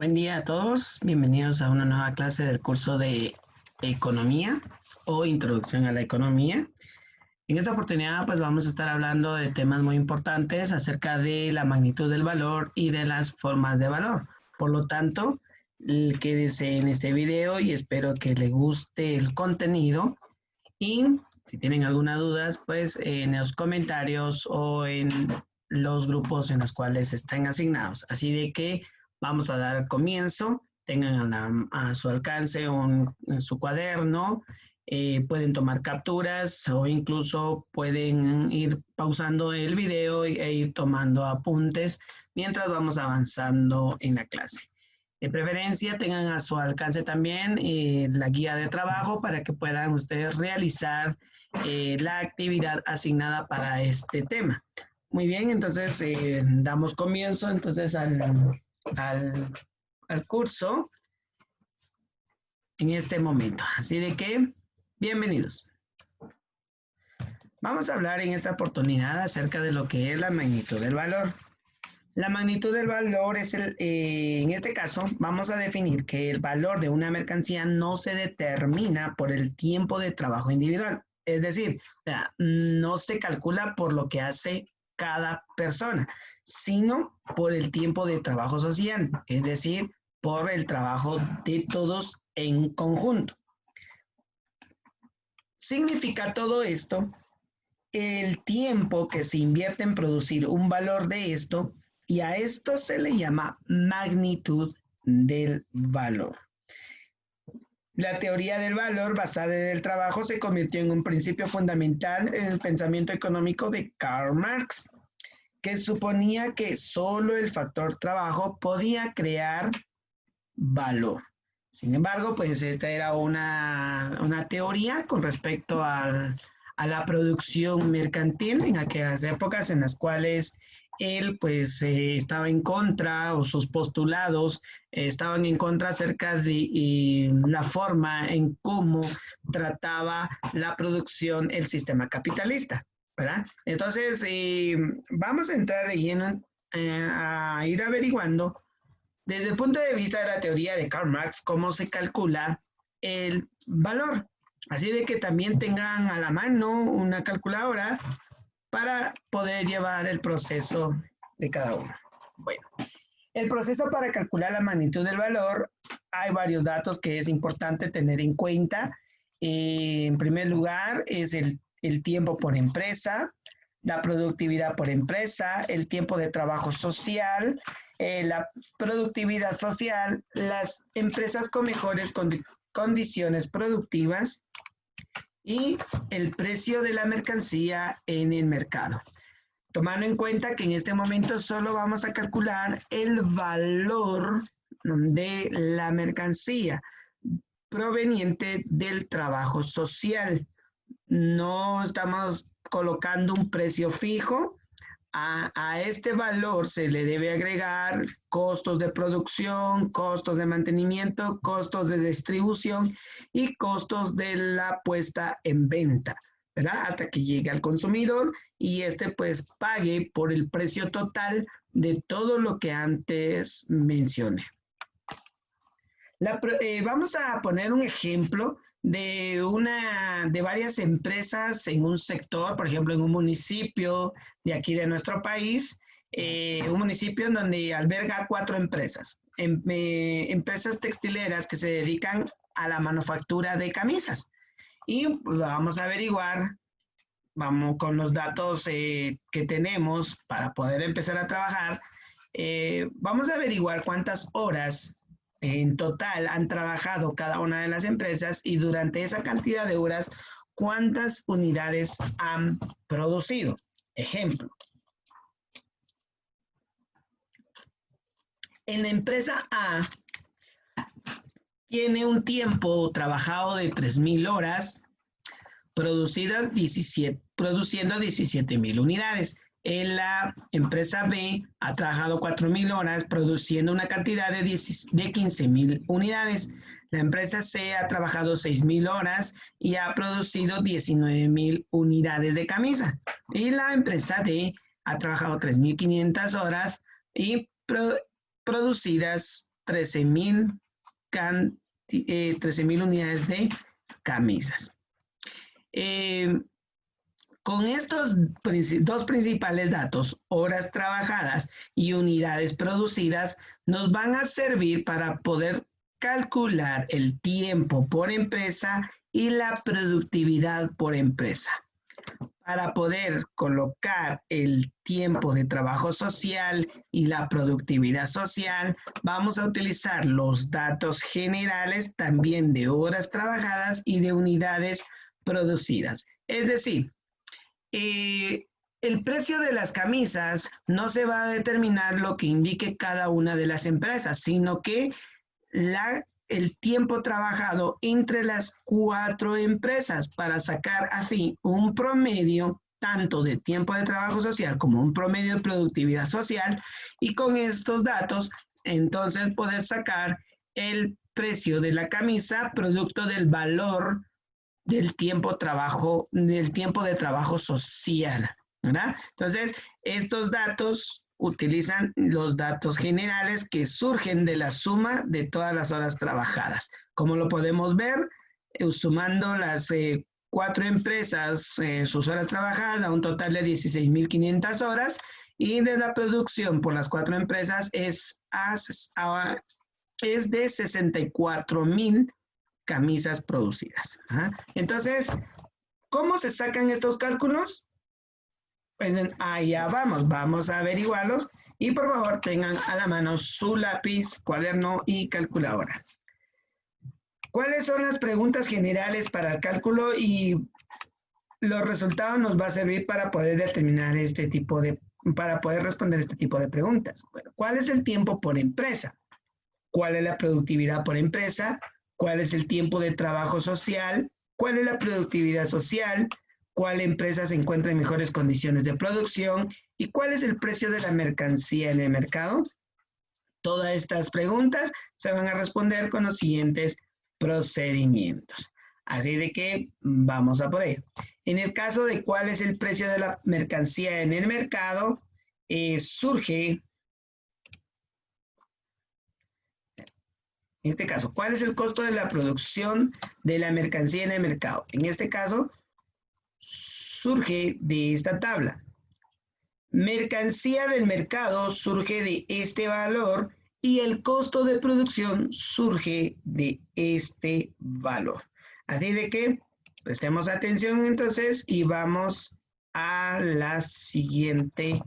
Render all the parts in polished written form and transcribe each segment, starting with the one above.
Buen día a todos, bienvenidos a una nueva clase del curso de Economía o Introducción a la Economía. En esta oportunidad pues vamos a estar hablando de temas muy importantes acerca de la magnitud del valor y de las formas de valor. Por lo tanto, quédese en este video y espero que le guste el contenido y si tienen alguna duda pues en los comentarios o en los grupos en los cuales estén asignados. Así de que vamos a dar comienzo, tengan a su alcance su cuaderno, pueden tomar capturas o incluso pueden ir pausando el video e ir tomando apuntes mientras vamos avanzando en la clase. De preferencia tengan a su alcance también la guía de trabajo para que puedan ustedes realizar la actividad asignada para este tema. Muy bien, entonces damos comienzo entonces al curso en este momento. Así de que, bienvenidos. Vamos a hablar en esta oportunidad acerca de lo que es la magnitud del valor. La magnitud del valor es en este caso, vamos a definir que el valor de una mercancía no se determina por el tiempo de trabajo individual. Es decir, no se calcula por lo que hace cada persona, sino por el tiempo de trabajo social, es decir, por el trabajo de todos en conjunto. Significa todo esto el tiempo que se invierte en producir un valor de esto, y a esto se le llama magnitud del valor. La teoría del valor basada en el trabajo se convirtió en un principio fundamental en el pensamiento económico de Karl Marx, que suponía que solo el factor trabajo podía crear valor. Sin embargo, pues esta era una teoría con respecto a la producción mercantil en aquellas épocas en las cuales él pues estaba en contra, o sus postulados estaban en contra acerca de la forma en cómo trataba la producción el sistema capitalista, ¿verdad? Entonces, vamos a entrar de lleno a ir averiguando desde el punto de vista de la teoría de Karl Marx cómo se calcula el valor. Así de que también tengan a la mano una calculadora para poder llevar el proceso de cada uno. Bueno, el proceso para calcular la magnitud del valor, hay varios datos que es importante tener en cuenta. En primer lugar, es el tiempo por empresa, la productividad por empresa, el tiempo de trabajo social, la productividad social, las empresas con mejores condiciones productivas y el precio de la mercancía en el mercado. Tomando en cuenta que en este momento solo vamos a calcular el valor de la mercancía proveniente del trabajo social. No estamos colocando un precio fijo. A este valor se le debe agregar costos de producción, costos de mantenimiento, costos de distribución y costos de la puesta en venta, ¿verdad? Hasta que llegue al consumidor y este pues pague por el precio total de todo lo que antes mencioné. Vamos a poner un ejemplo de varias empresas en un sector, por ejemplo, en un municipio de aquí de nuestro país, un municipio en donde alberga 4 empresas, empresas textileras que se dedican a la manufactura de camisas. Y pues, lo vamos a averiguar, vamos con los datos que tenemos para poder empezar a trabajar. Vamos a averiguar cuántas horas en total han trabajado cada una de las empresas y durante esa cantidad de horas, cuántas unidades han producido. Ejemplo. En la empresa A tiene un tiempo trabajado de 3,000 horas, produciendo 17,000 unidades. En la empresa B ha trabajado 4,000 horas produciendo una cantidad de 15,000 unidades. La empresa C ha trabajado 6,000 horas y ha producido 19,000 unidades de camisa. Y la empresa D ha trabajado 3,500 horas y producidas 13,000 unidades de camisas. Con estos dos principales datos, horas trabajadas y unidades producidas, nos van a servir para poder calcular el tiempo por empresa y la productividad por empresa. Para poder colocar el tiempo de trabajo social y la productividad social, vamos a utilizar los datos generales también de horas trabajadas y de unidades producidas. Es decir, el precio de las camisas no se va a determinar lo que indique cada una de las empresas, sino que el tiempo trabajado entre las 4 empresas para sacar así un promedio tanto de tiempo de trabajo social como un promedio de productividad social, y con estos datos entonces poder sacar el precio de la camisa producto del valor del tiempo de trabajo social, ¿verdad? Entonces, estos datos utilizan los datos generales que surgen de la suma de todas las horas trabajadas. Como lo podemos ver, sumando las 4 empresas, sus horas trabajadas, a un total de 16,500 horas, y de la producción por las 4 empresas es de 64,000 camisas producidas. ¿Ah? Entonces, ¿cómo se sacan estos cálculos? Pues allá vamos a averiguarlos, y por favor tengan a la mano su lápiz, cuaderno y calculadora. ¿Cuáles son las preguntas generales para el cálculo? Y los resultados nos va a servir para poder determinar para poder responder este tipo de preguntas. Bueno, ¿cuál es el tiempo por empresa? ¿Cuál es la productividad por empresa? ¿Cuál es el tiempo de trabajo social? ¿Cuál es la productividad social? ¿Cuál empresa se encuentra en mejores condiciones de producción? ¿Y cuál es el precio de la mercancía en el mercado? Todas estas preguntas se van a responder con los siguientes procedimientos. Así de que vamos a por ello. En el caso de cuál es el precio de la mercancía en el mercado, surge... En este caso, ¿cuál es el costo de la producción de la mercancía en el mercado? En este caso, surge de esta tabla. Mercancía del mercado surge de este valor y el costo de producción surge de este valor. Así de que prestemos atención entonces y vamos a la siguiente,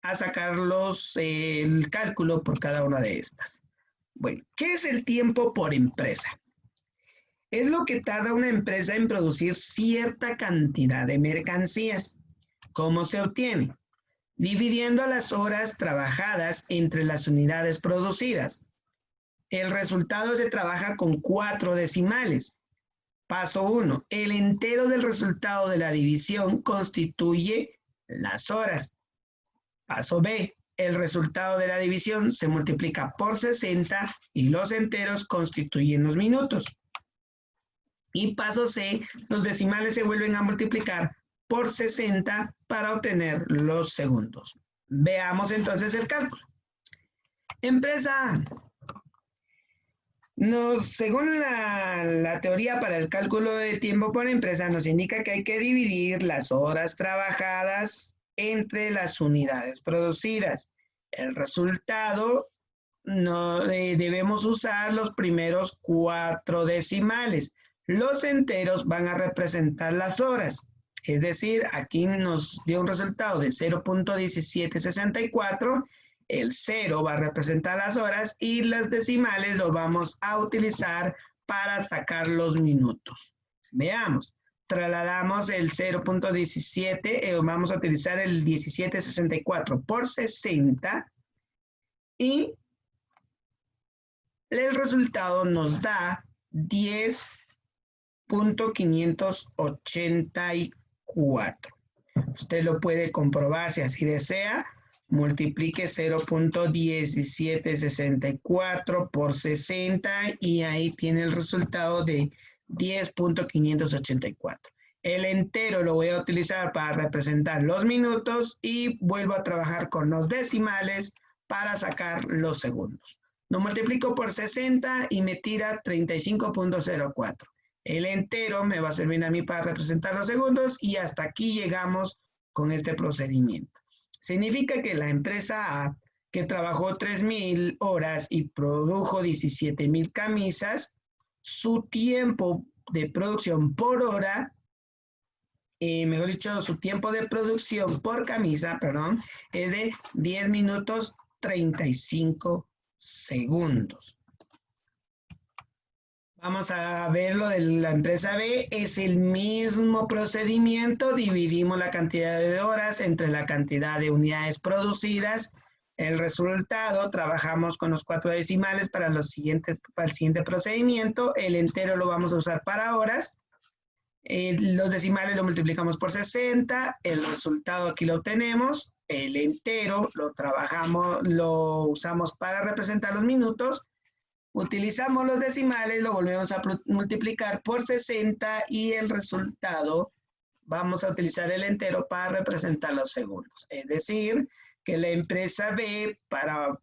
a sacar el cálculo por cada una de estas. Bueno, ¿qué es el tiempo por empresa? Es lo que tarda una empresa en producir cierta cantidad de mercancías. ¿Cómo se obtiene? Dividiendo las horas trabajadas entre las unidades producidas. El resultado se trabaja con 4 decimales. Paso 1. El entero del resultado de la división constituye las horas. Paso B. El resultado de la división se multiplica por 60 y los enteros constituyen los minutos. Y paso C, los decimales se vuelven a multiplicar por 60 para obtener los segundos. Veamos entonces el cálculo. Empresa A. Según la teoría para el cálculo de tiempo por empresa, nos indica que hay que dividir las horas trabajadas entre las unidades producidas. El resultado, debemos usar los primeros 4 decimales. Los enteros van a representar las horas. Es decir, aquí nos dio un resultado de 0.1764. El 0 va a representar las horas y las decimales los vamos a utilizar para sacar los minutos. Veamos. Trasladamos el 0.17, vamos a utilizar el 1764 por 60 y el resultado nos da 10.584. Usted lo puede comprobar si así desea. Multiplique 0.1764 por 60 y ahí tiene el resultado de 10.584. El entero lo voy a utilizar para representar los minutos y vuelvo a trabajar con los decimales para sacar los segundos. Lo multiplico por 60 y me tira 35.04. El entero me va a servir a mí para representar los segundos y hasta aquí llegamos con este procedimiento. Significa que la empresa A, que trabajó 3.000 horas y produjo 17.000 camisas, su tiempo de producción por hora, mejor dicho, su tiempo de producción por camisa, perdón, es de 10 minutos 35 segundos. Vamos a ver lo de la empresa B. Es el mismo procedimiento. Dividimos la cantidad de horas entre la cantidad de unidades producidas. El resultado, trabajamos con los 4 decimales para el siguiente procedimiento. El entero lo vamos a usar para horas. Los decimales lo multiplicamos por 60. El resultado aquí lo obtenemos. El entero lo trabajamos, lo usamos para representar los minutos. Utilizamos los decimales, lo volvemos a multiplicar por 60 y el resultado vamos a utilizar el entero para representar los segundos. Es decir, que la empresa B para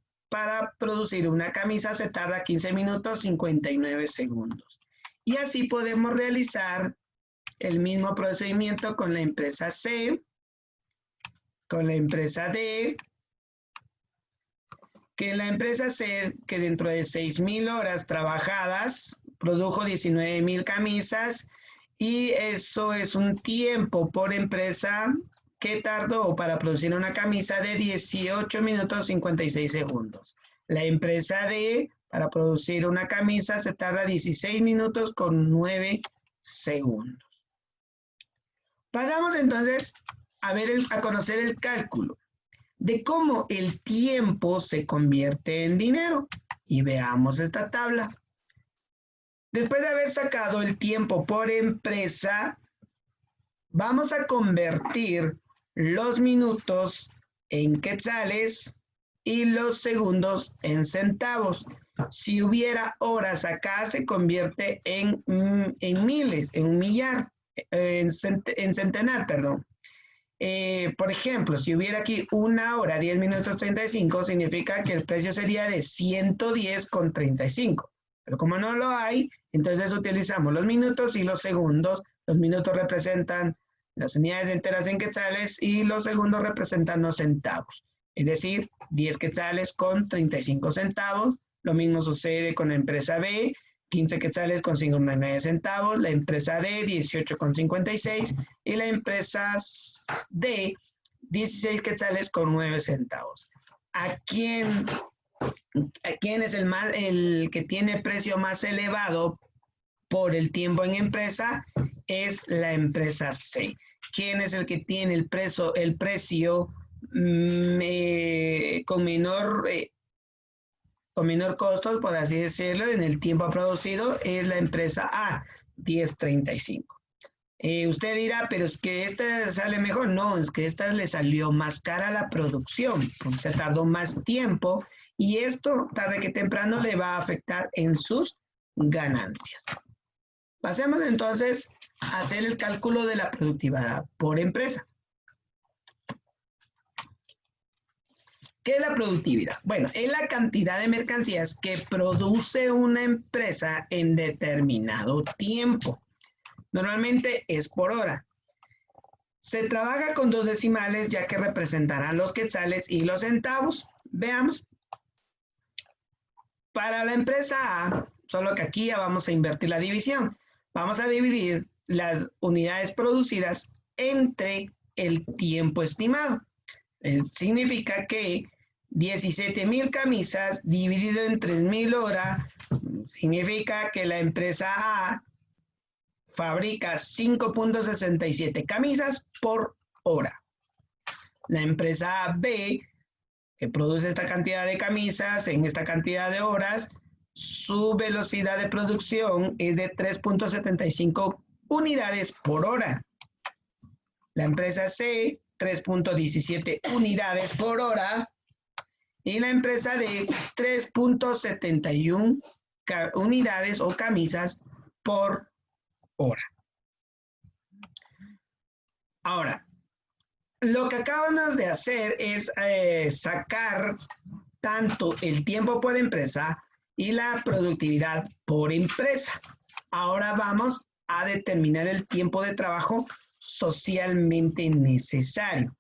producir una camisa se tarda 15 minutos 59 segundos. Y así podemos realizar el mismo procedimiento con la empresa C, con la empresa D, que la empresa C, que dentro de 6.000 horas trabajadas, produjo 19.000 camisas y eso es un tiempo por empresa que tardó para producir una camisa de 18 minutos 56 segundos. La empresa D, para producir una camisa, se tarda 16 minutos con 9 segundos. Pasamos entonces a conocer el cálculo de cómo el tiempo se convierte en dinero. Y veamos esta tabla. Después de haber sacado el tiempo por empresa, vamos a convertir los minutos en quetzales y los segundos en centavos. Si hubiera horas acá, se convierte en miles, en un millar, en centenar, perdón. Por ejemplo, si hubiera aquí 1 hora, 10 minutos 35, significa que el precio sería de 110,35. Pero como no lo hay, entonces utilizamos los minutos y los segundos. Los minutos representan las unidades enteras en quetzales y los segundos representan los centavos. Es decir, 10 quetzales con 35 centavos. Lo mismo sucede con la empresa B, 15 quetzales con 59 centavos, la empresa D 18,56 y la empresa D 16 quetzales con 9 centavos. ¿A quién es el que tiene precio más elevado por el tiempo en empresa? Es la empresa C. ¿Quién es el que tiene el precio con menor costo, por así decirlo, en el tiempo producido? Es la empresa A, 10.35. Usted dirá, pero es que esta sale mejor. No, es que esta le salió más cara la producción, porque se tardó más tiempo y esto, tarde que temprano, le va a afectar en sus ganancias. Pasemos entonces a hacer el cálculo de la productividad por empresa. ¿Qué es la productividad? Bueno, es la cantidad de mercancías que produce una empresa en determinado tiempo. Normalmente es por hora. Se trabaja con 2 decimales ya que representarán los quetzales y los centavos. Veamos. Para la empresa A, solo que aquí ya vamos a invertir la división. Vamos a dividir las unidades producidas entre el tiempo estimado. Significa que 17.000 camisas dividido en 3.000 horas significa que la empresa A fabrica 5.67 camisas por hora. La empresa B, que produce esta cantidad de camisas en esta cantidad de horas, su velocidad de producción es de 3.75 unidades por hora. La empresa C, 3.17 unidades por hora. Y la empresa D, 3.71 unidades o camisas por hora. Ahora, lo que acabamos de hacer es sacar tanto el tiempo por empresa y la productividad por empresa. Ahora vamos a determinar el tiempo de trabajo socialmente necesario.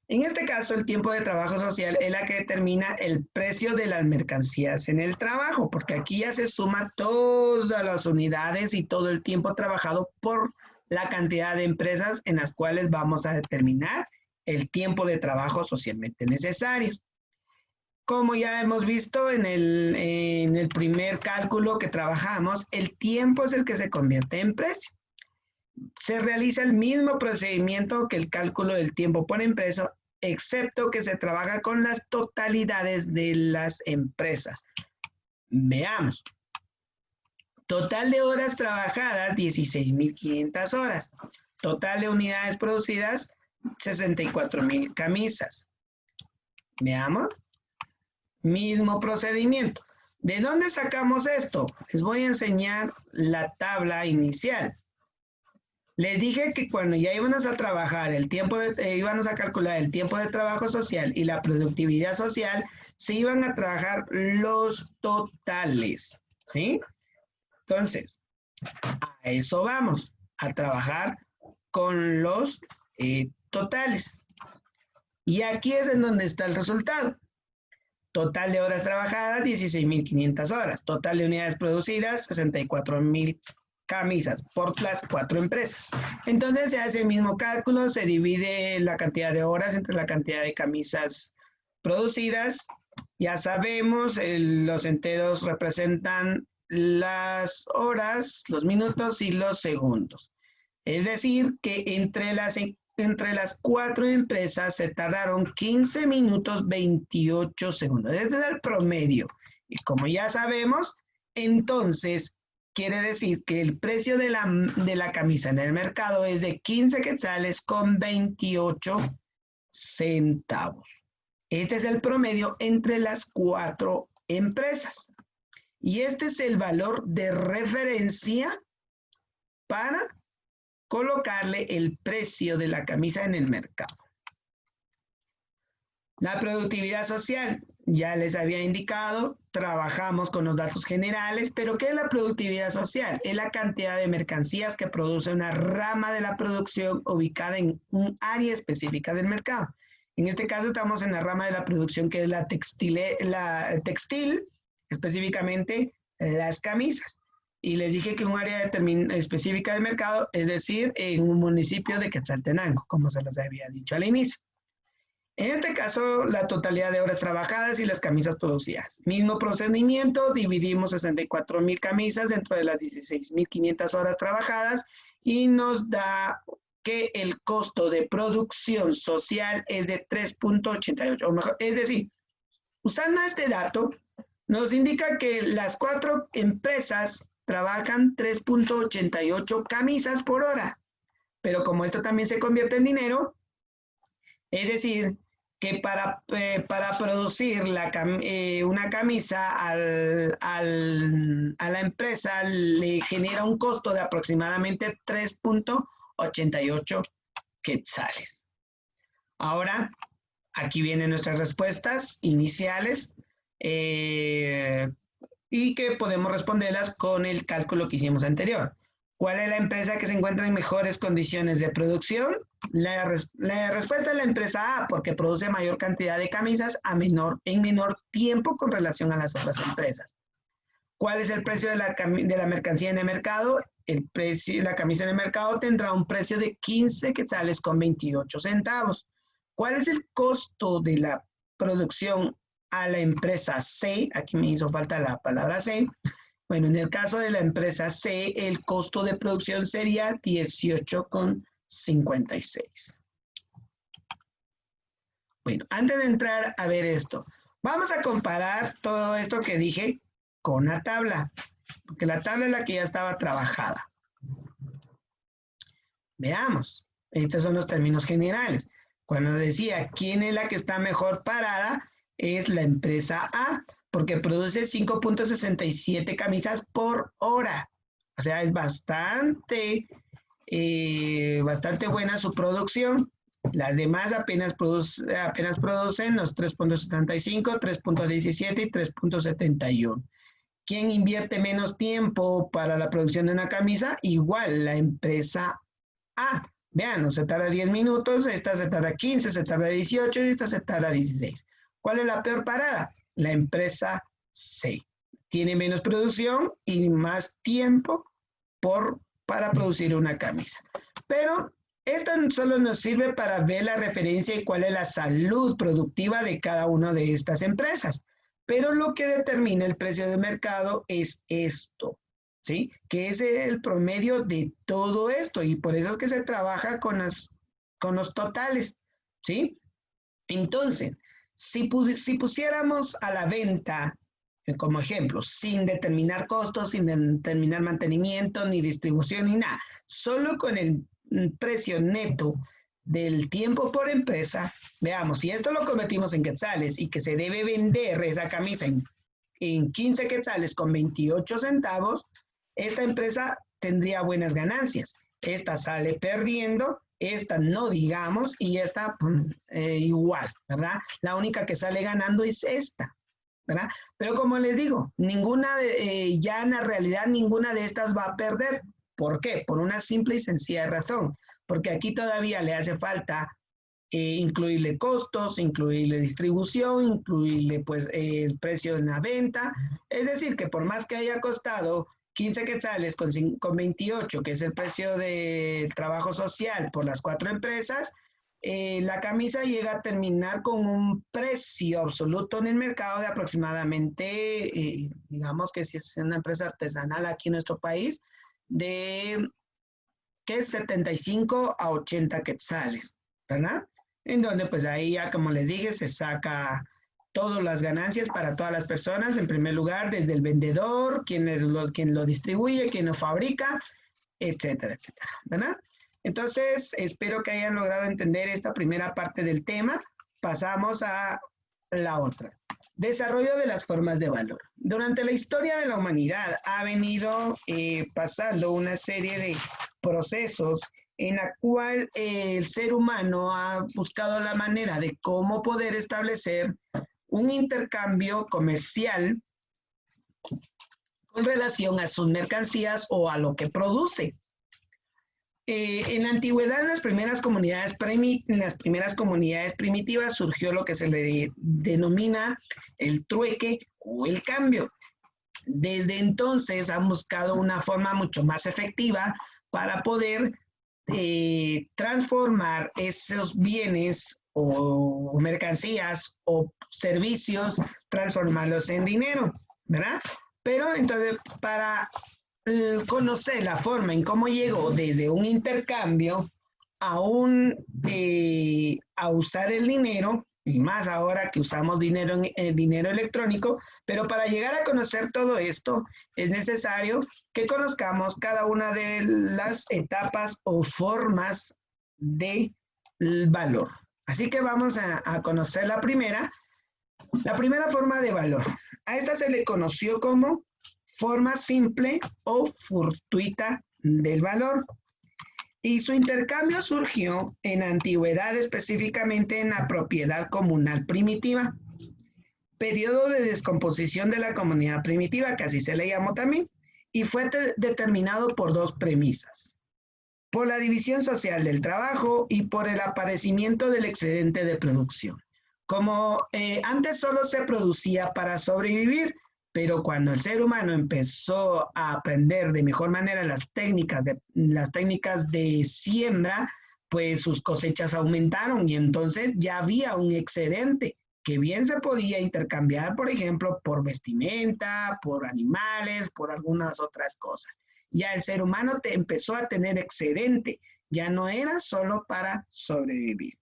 En este caso, el tiempo de trabajo social es la que determina el precio de las mercancías en el trabajo, porque aquí ya se suma todas las unidades y todo el tiempo trabajado por la cantidad de empresas en las cuales vamos a determinar el tiempo de trabajo socialmente necesario. Como ya hemos visto en el primer cálculo que trabajamos, el tiempo es el que se convierte en precio. Se realiza el mismo procedimiento que el cálculo del tiempo por empresa, excepto que se trabaja con las totalidades de las empresas. Veamos. Total de horas trabajadas, 16.500 horas. Total de unidades producidas, 64.000 camisas. Veamos. Mismo procedimiento. ¿De dónde sacamos esto? Les voy a enseñar la tabla inicial. Les dije que cuando ya íbamos a trabajar íbamos a calcular el tiempo de trabajo social y la productividad social, se iban a trabajar los totales, ¿sí? Entonces, a eso vamos, a trabajar con los totales. Y aquí es en donde está el resultado. Total de horas trabajadas, 16.500 horas. Total de unidades producidas, 64.000 camisas por las 4 empresas. Entonces se hace el mismo cálculo, se divide la cantidad de horas entre la cantidad de camisas producidas. Ya sabemos, los enteros representan las horas, los minutos y los segundos. Es decir, que entre las 4 empresas se tardaron 15 minutos 28 segundos. Ese es el promedio. Y como ya sabemos, entonces quiere decir que el precio de la camisa en el mercado es de 15 quetzales con 28 centavos. Este es el promedio entre las 4 empresas. Y este es el valor de referencia para colocarle el precio de la camisa en el mercado. La productividad social, ya les había indicado, trabajamos con los datos generales, pero ¿qué es la productividad social? Es la cantidad de mercancías que produce una rama de la producción ubicada en un área específica del mercado. En este caso estamos en la rama de la producción que es la textil, específicamente las camisas. Y les dije que un área específica del mercado, es decir, en un municipio de Quetzaltenango, como se los había dicho al inicio. En este caso, la totalidad de horas trabajadas y las camisas producidas. Mismo procedimiento, dividimos 64.000 camisas dentro de las 16.500 horas trabajadas y nos da que el costo de producción social es de 3.88. Es decir, usando este dato, nos indica que las 4 empresas trabajan 3.88 camisas por hora. Pero como esto también se convierte en dinero, es decir, que para producir una camisa a la empresa le genera un costo de aproximadamente 3.88 quetzales. Ahora, aquí vienen nuestras respuestas iniciales y que podemos responderlas con el cálculo que hicimos anterior. ¿Cuál es la empresa que se encuentra en mejores condiciones de producción? La respuesta es la empresa A, porque produce mayor cantidad de camisas en menor tiempo con relación a las otras empresas. ¿Cuál es el precio de la mercancía en el mercado? La camisa en el mercado tendrá un precio de 15 quetzales con 28 centavos. ¿Cuál es el costo de la producción a la empresa C? Aquí me hizo falta la palabra C. Bueno, en el caso de la empresa C, el costo de producción sería 18,56. Bueno, antes de entrar a ver esto, vamos a comparar todo esto que dije con la tabla, porque la tabla es la que ya estaba trabajada. Veamos, estos son los términos generales. Cuando decía quién es la que está mejor parada, es la empresa A, porque produce 5.67 camisas por hora. O sea, es bastante buena su producción. Las demás apenas producen los 3.75, 3.17 y 3.71. ¿Quién invierte menos tiempo para la producción de una camisa? Igual, la empresa A. Vean, no se tarda 10 minutos, esta se tarda 15, se tarda 18 y esta se tarda 16. ¿Cuál es la peor parada? La empresa C. Tiene menos producción y más tiempo para producir una camisa. Pero esto solo nos sirve para ver la referencia y cuál es la salud productiva de cada una de estas empresas. Pero lo que determina el precio de mercado es esto, ¿sí? Que es el promedio de todo esto y por eso es que se trabaja con los totales, ¿sí? Entonces, si pusiéramos a la venta, como ejemplo, sin determinar costos, sin determinar mantenimiento, ni distribución, ni nada, solo con el precio neto del tiempo por empresa, veamos, si esto lo convertimos en quetzales y que se debe vender esa camisa en 15 quetzales con 28 centavos, esta empresa tendría buenas ganancias. Esta sale perdiendo, esta no digamos, y esta igual, ¿verdad? La única que sale ganando es esta, ¿verdad? Pero como les digo, ya en la realidad ninguna de estas va a perder. ¿Por qué? Por una simple y sencilla razón. Porque aquí todavía le hace falta incluirle costos, incluirle distribución, incluirle pues el precio en la venta. Es decir, que por más que haya costado 15 quetzales con 28, que es el precio del trabajo social por las 4 empresas, la camisa llega a terminar con un precio absoluto en el mercado de aproximadamente, digamos que si es una empresa artesanal aquí en nuestro país, de que es 75 a 80 quetzales, ¿verdad? En donde pues ahí ya como les dije se saca todas las ganancias para todas las personas, en primer lugar desde el vendedor, quien lo distribuye, quien lo fabrica, etcétera, etcétera, ¿verdad? Entonces, espero que hayan logrado entender esta primera parte del tema. Pasamos a la otra. Desarrollo de las formas de valor. Durante la historia de la humanidad ha venido pasando una serie de procesos en la cual el ser humano ha buscado la manera de cómo poder establecer un intercambio comercial con relación a sus mercancías o a lo que produce. En la antigüedad, en las primeras comunidades primitivas surgió lo que se le denomina el trueque o el cambio. Desde entonces han buscado una forma mucho más efectiva para poder transformar esos bienes o mercancías o servicios, transformarlos en dinero, ¿verdad? Pero entonces para conocer la forma en cómo llegó desde un intercambio a usar el dinero, y más ahora que usamos dinero electrónico, pero para llegar a conocer todo esto es necesario que conozcamos cada una de las etapas o formas del valor. Así que vamos a conocer la primera forma de valor. A esta se le conoció como forma simple o fortuita del valor. Y su intercambio surgió en la antigüedad, específicamente en la propiedad comunal primitiva, periodo de descomposición de la comunidad primitiva, que así se le llamó también, y fue determinado por dos premisas: por la división social del trabajo y por el aparecimiento del excedente de producción. Como antes solo se producía para sobrevivir, pero cuando el ser humano empezó a aprender de mejor manera las técnicas de siembra, pues sus cosechas aumentaron y entonces ya había un excedente que bien se podía intercambiar, por ejemplo, por vestimenta, por animales, por algunas otras cosas. Ya el ser humano empezó a tener excedente, ya no era solo para sobrevivir.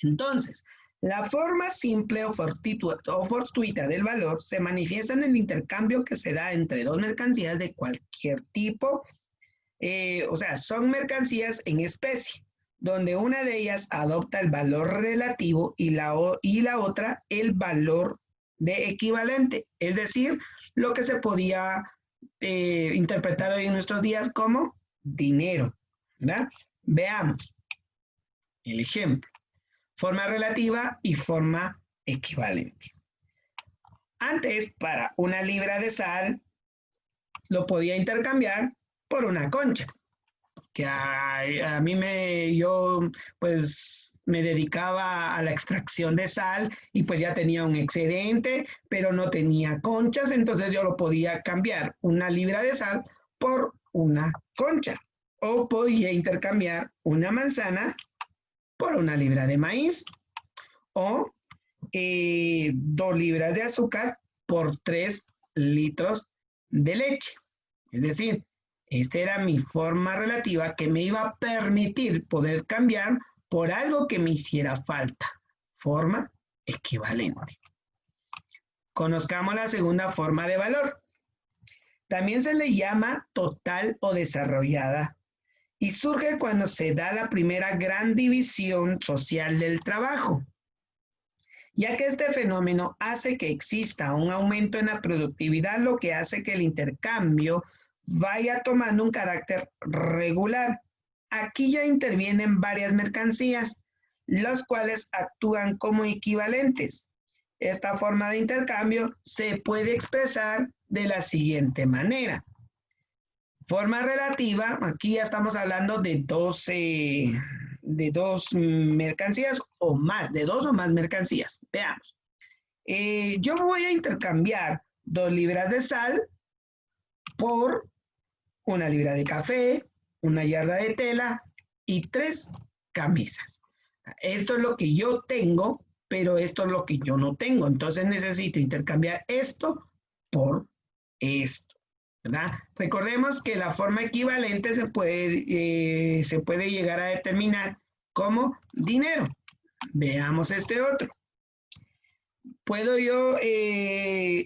Entonces, la forma simple o fortuita del valor se manifiesta en el intercambio que se da entre dos mercancías de cualquier tipo, o sea, son mercancías en especie, donde una de ellas adopta el valor relativo y la otra el valor de equivalente, es decir, lo que se podía interpretar hoy en nuestros días como dinero, ¿verdad? Veamos. el ejemplo. Forma relativa y forma equivalente. Antes, para una libra de sal, lo podía intercambiar por una concha. Que a mí yo pues me dedicaba a la extracción de sal y pues ya tenía un excedente, pero no tenía conchas, entonces yo lo podía cambiar una libra de sal por una concha. O podía intercambiar una manzana por una libra de maíz. O 2 libras de azúcar por 3 litros de leche. Es decir, esta era mi forma relativa que me iba a permitir poder cambiar por algo que me hiciera falta. Forma equivalente. Conozcamos la segunda forma de valor. También se le llama total o desarrollada y surge cuando se da la primera gran división social del trabajo, ya que este fenómeno hace que exista un aumento en la productividad, lo que hace que el intercambio vaya tomando un carácter regular. Aquí ya intervienen varias mercancías, las cuales actúan como equivalentes. Esta forma de intercambio se puede expresar de la siguiente manera. Forma relativa, aquí ya estamos hablando de dos mercancías o más, de 2 o más mercancías. Veamos. Yo voy a intercambiar 2 libras de sal por 1 libra de café, 1 yarda de tela y 3 camisas. Esto es lo que yo tengo, pero esto es lo que yo no tengo. Entonces necesito intercambiar esto por esto, ¿verdad? Recordemos que la forma equivalente se puede llegar a determinar como dinero. Veamos este otro. Puedo yo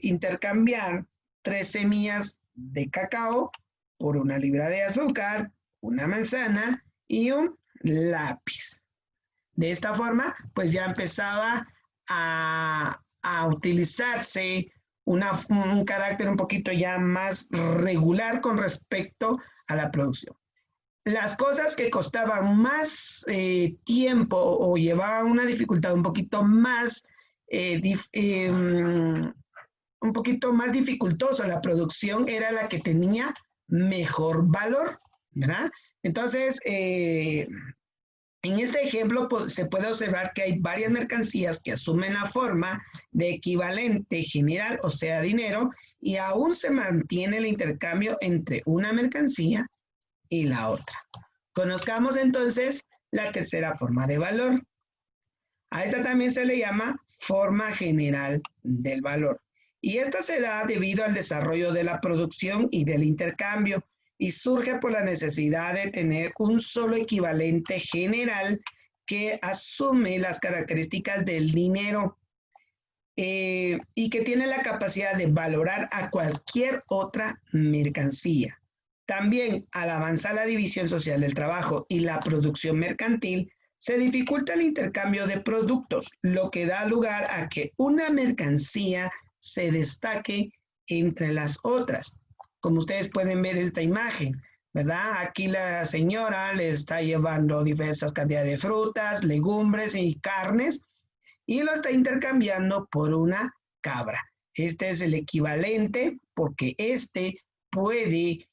intercambiar 3 semillas de cacao por 1 libra de azúcar, 1 manzana y un lápiz. De esta forma, pues ya empezaba a utilizarse un carácter un poquito ya más regular con respecto a la producción. Las cosas que costaban más tiempo o llevaban una dificultad un poquito más dificultosa la producción era la que tenía mejor valor, ¿verdad? Entonces, en este ejemplo se puede observar que hay varias mercancías que asumen la forma de equivalente general, o sea, dinero, y aún se mantiene el intercambio entre una mercancía y la otra. Conozcamos entonces la tercera forma de valor. A esta también se le llama forma general del valor. Y esta se da debido al desarrollo de la producción y del intercambio y surge por la necesidad de tener un solo equivalente general que asume las características del dinero y que tiene la capacidad de valorar a cualquier otra mercancía. También, al avanzar la división social del trabajo y la producción mercantil, se dificulta el intercambio de productos, lo que da lugar a que una mercancía se destaque entre las otras. Como ustedes pueden ver esta imagen, ¿verdad? Aquí la señora le está llevando diversas cantidades de frutas, legumbres y carnes y lo está intercambiando por una cabra. Este es el equivalente porque este puede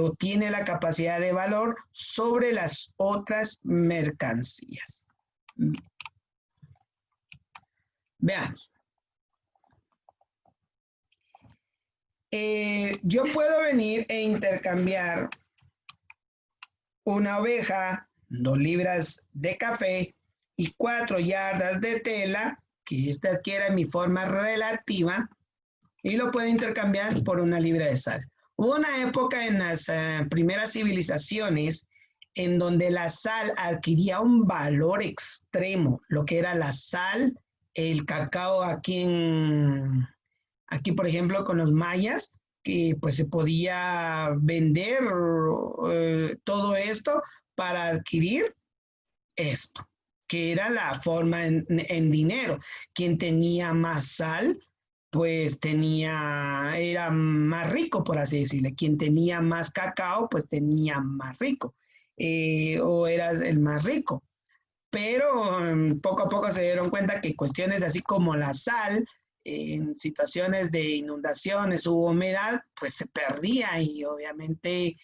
o tiene la capacidad de valor sobre las otras mercancías. Veamos. Yo puedo venir e intercambiar una oveja, 2 libras de café y 4 yardas de tela, que esta adquiere mi forma relativa, y lo puedo intercambiar por 1 libra de sal. Hubo una época en las primeras civilizaciones en donde la sal adquiría un valor extremo, lo que era la sal, el cacao aquí por ejemplo, con los mayas, que pues se podía vender todo esto para adquirir esto, que era la forma en dinero. Quien tenía más sal, pues era más rico, por así decirlo. Quien tenía más cacao, pues tenía más rico, o eras el más rico. pero poco a poco se dieron cuenta que cuestiones así como la sal, en situaciones de inundaciones u humedad, pues se perdía y obviamente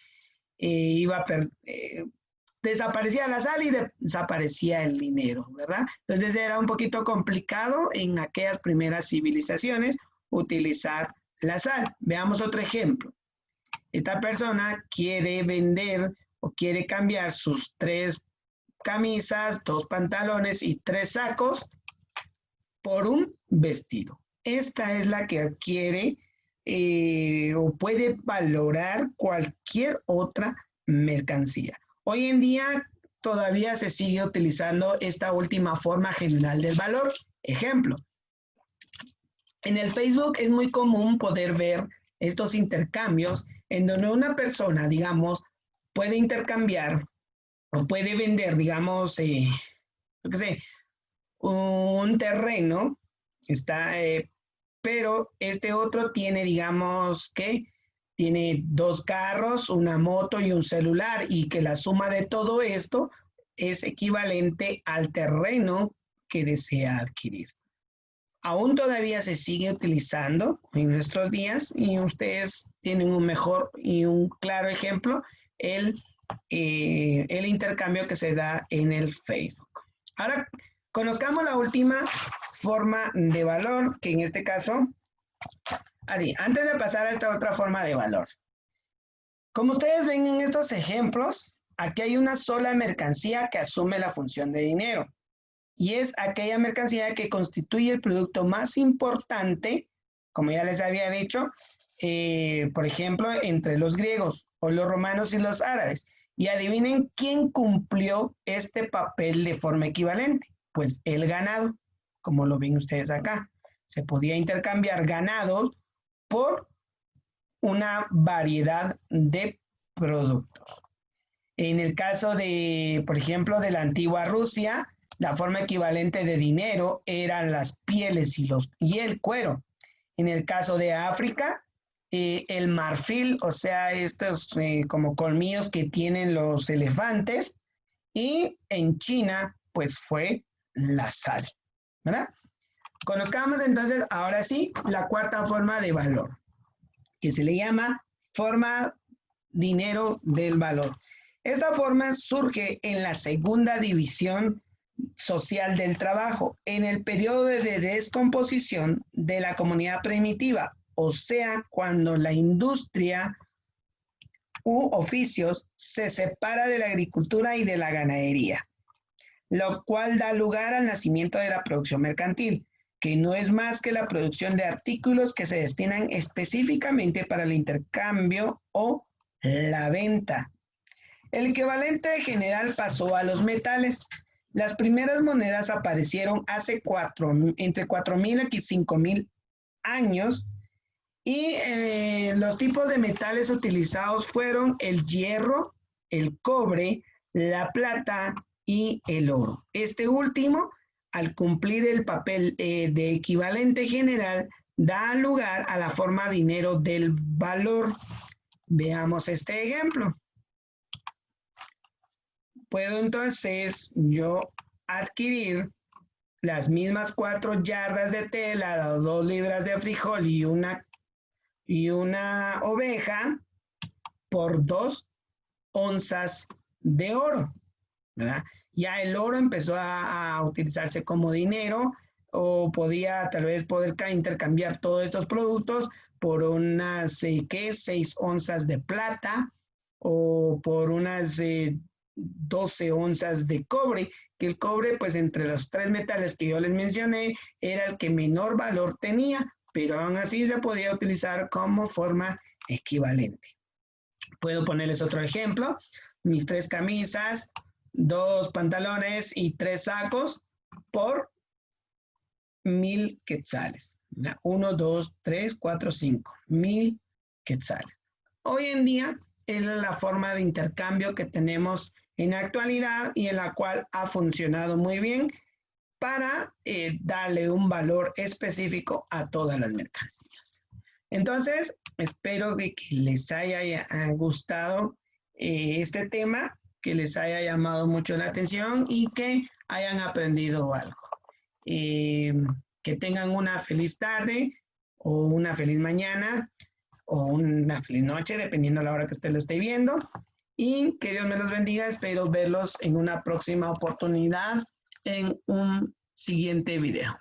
desaparecía la sal y desaparecía el dinero, ¿verdad? Entonces era un poquito complicado en aquellas primeras civilizaciones utilizar la sal. Veamos otro ejemplo. Esta persona quiere vender o quiere cambiar sus 3 camisas, 2 pantalones y 3 sacos por un vestido. Esta es la que adquiere o puede valorar cualquier otra mercancía. Hoy en día todavía se sigue utilizando esta última forma general del valor. Ejemplo, en el Facebook es muy común poder ver estos intercambios en donde una persona, digamos, puede intercambiar o puede vender, digamos, yo qué sé, un terreno, pero este otro tiene, digamos, que tiene 2 carros, una moto y un celular, y que la suma de todo esto es equivalente al terreno que desea adquirir. Aún todavía se sigue utilizando en nuestros días y ustedes tienen un mejor y un claro ejemplo, el intercambio que se da en el Facebook. Ahora, conozcamos la última forma de valor, que en este caso, así, antes de pasar a esta otra forma de valor. Como ustedes ven en estos ejemplos, aquí hay una sola mercancía que asume la función de dinero. Y es aquella mercancía que constituye el producto más importante, como ya les había dicho, por ejemplo, entre los griegos o los romanos y los árabes. Y adivinen quién cumplió este papel de forma equivalente. Pues el ganado, como lo ven ustedes acá. Se podía intercambiar ganados por una variedad de productos. En el caso de, por ejemplo, de la antigua Rusia, la forma equivalente de dinero eran las pieles y el cuero. En el caso de África, el marfil, o sea, estos como colmillos que tienen los elefantes. Y en China, pues fue la sal, ¿verdad? Conozcamos entonces, ahora sí, la cuarta forma de valor, que se le llama forma dinero del valor. Esta forma surge en la segunda división social del trabajo, en el periodo de descomposición de la comunidad primitiva, o sea, cuando la industria u oficios se separa de la agricultura y de la ganadería, lo cual da lugar al nacimiento de la producción mercantil, que no es más que la producción de artículos que se destinan específicamente para el intercambio o la venta. El equivalente general pasó a los metales. Las primeras monedas aparecieron hace entre 4.000 y 5.000 años y los tipos de metales utilizados fueron el hierro, el cobre, la plata y el oro. Este último, al cumplir el papel de equivalente general, da lugar a la forma dinero del valor. Veamos este ejemplo. Puedo entonces yo adquirir las mismas 4 yardas de tela, las 2 libras de frijol y una oveja por 2 onzas de oro, ¿verdad? Ya el oro empezó a utilizarse como dinero o podía tal vez poder intercambiar todos estos productos por unas 6 onzas de plata o por unas 12 onzas de cobre, que el cobre pues entre los 3 metales que yo les mencioné era el que menor valor tenía, pero aún así se podía utilizar como forma equivalente. Puedo ponerles otro ejemplo, mis 3 camisas, 2 pantalones y 3 sacos por 1.000 quetzales. 1, 2, 3, 4, 5, 1.000 quetzales. Hoy en día es la forma de intercambio que tenemos en la actualidad y en la cual ha funcionado muy bien para darle un valor específico a todas las mercancías. Entonces, espero de que les haya gustado este tema que les haya llamado mucho la atención y que hayan aprendido algo. Que tengan una feliz tarde o una feliz mañana o una feliz noche, dependiendo de la hora que usted lo esté viendo. Y que Dios me los bendiga. Espero verlos en una próxima oportunidad en un siguiente video.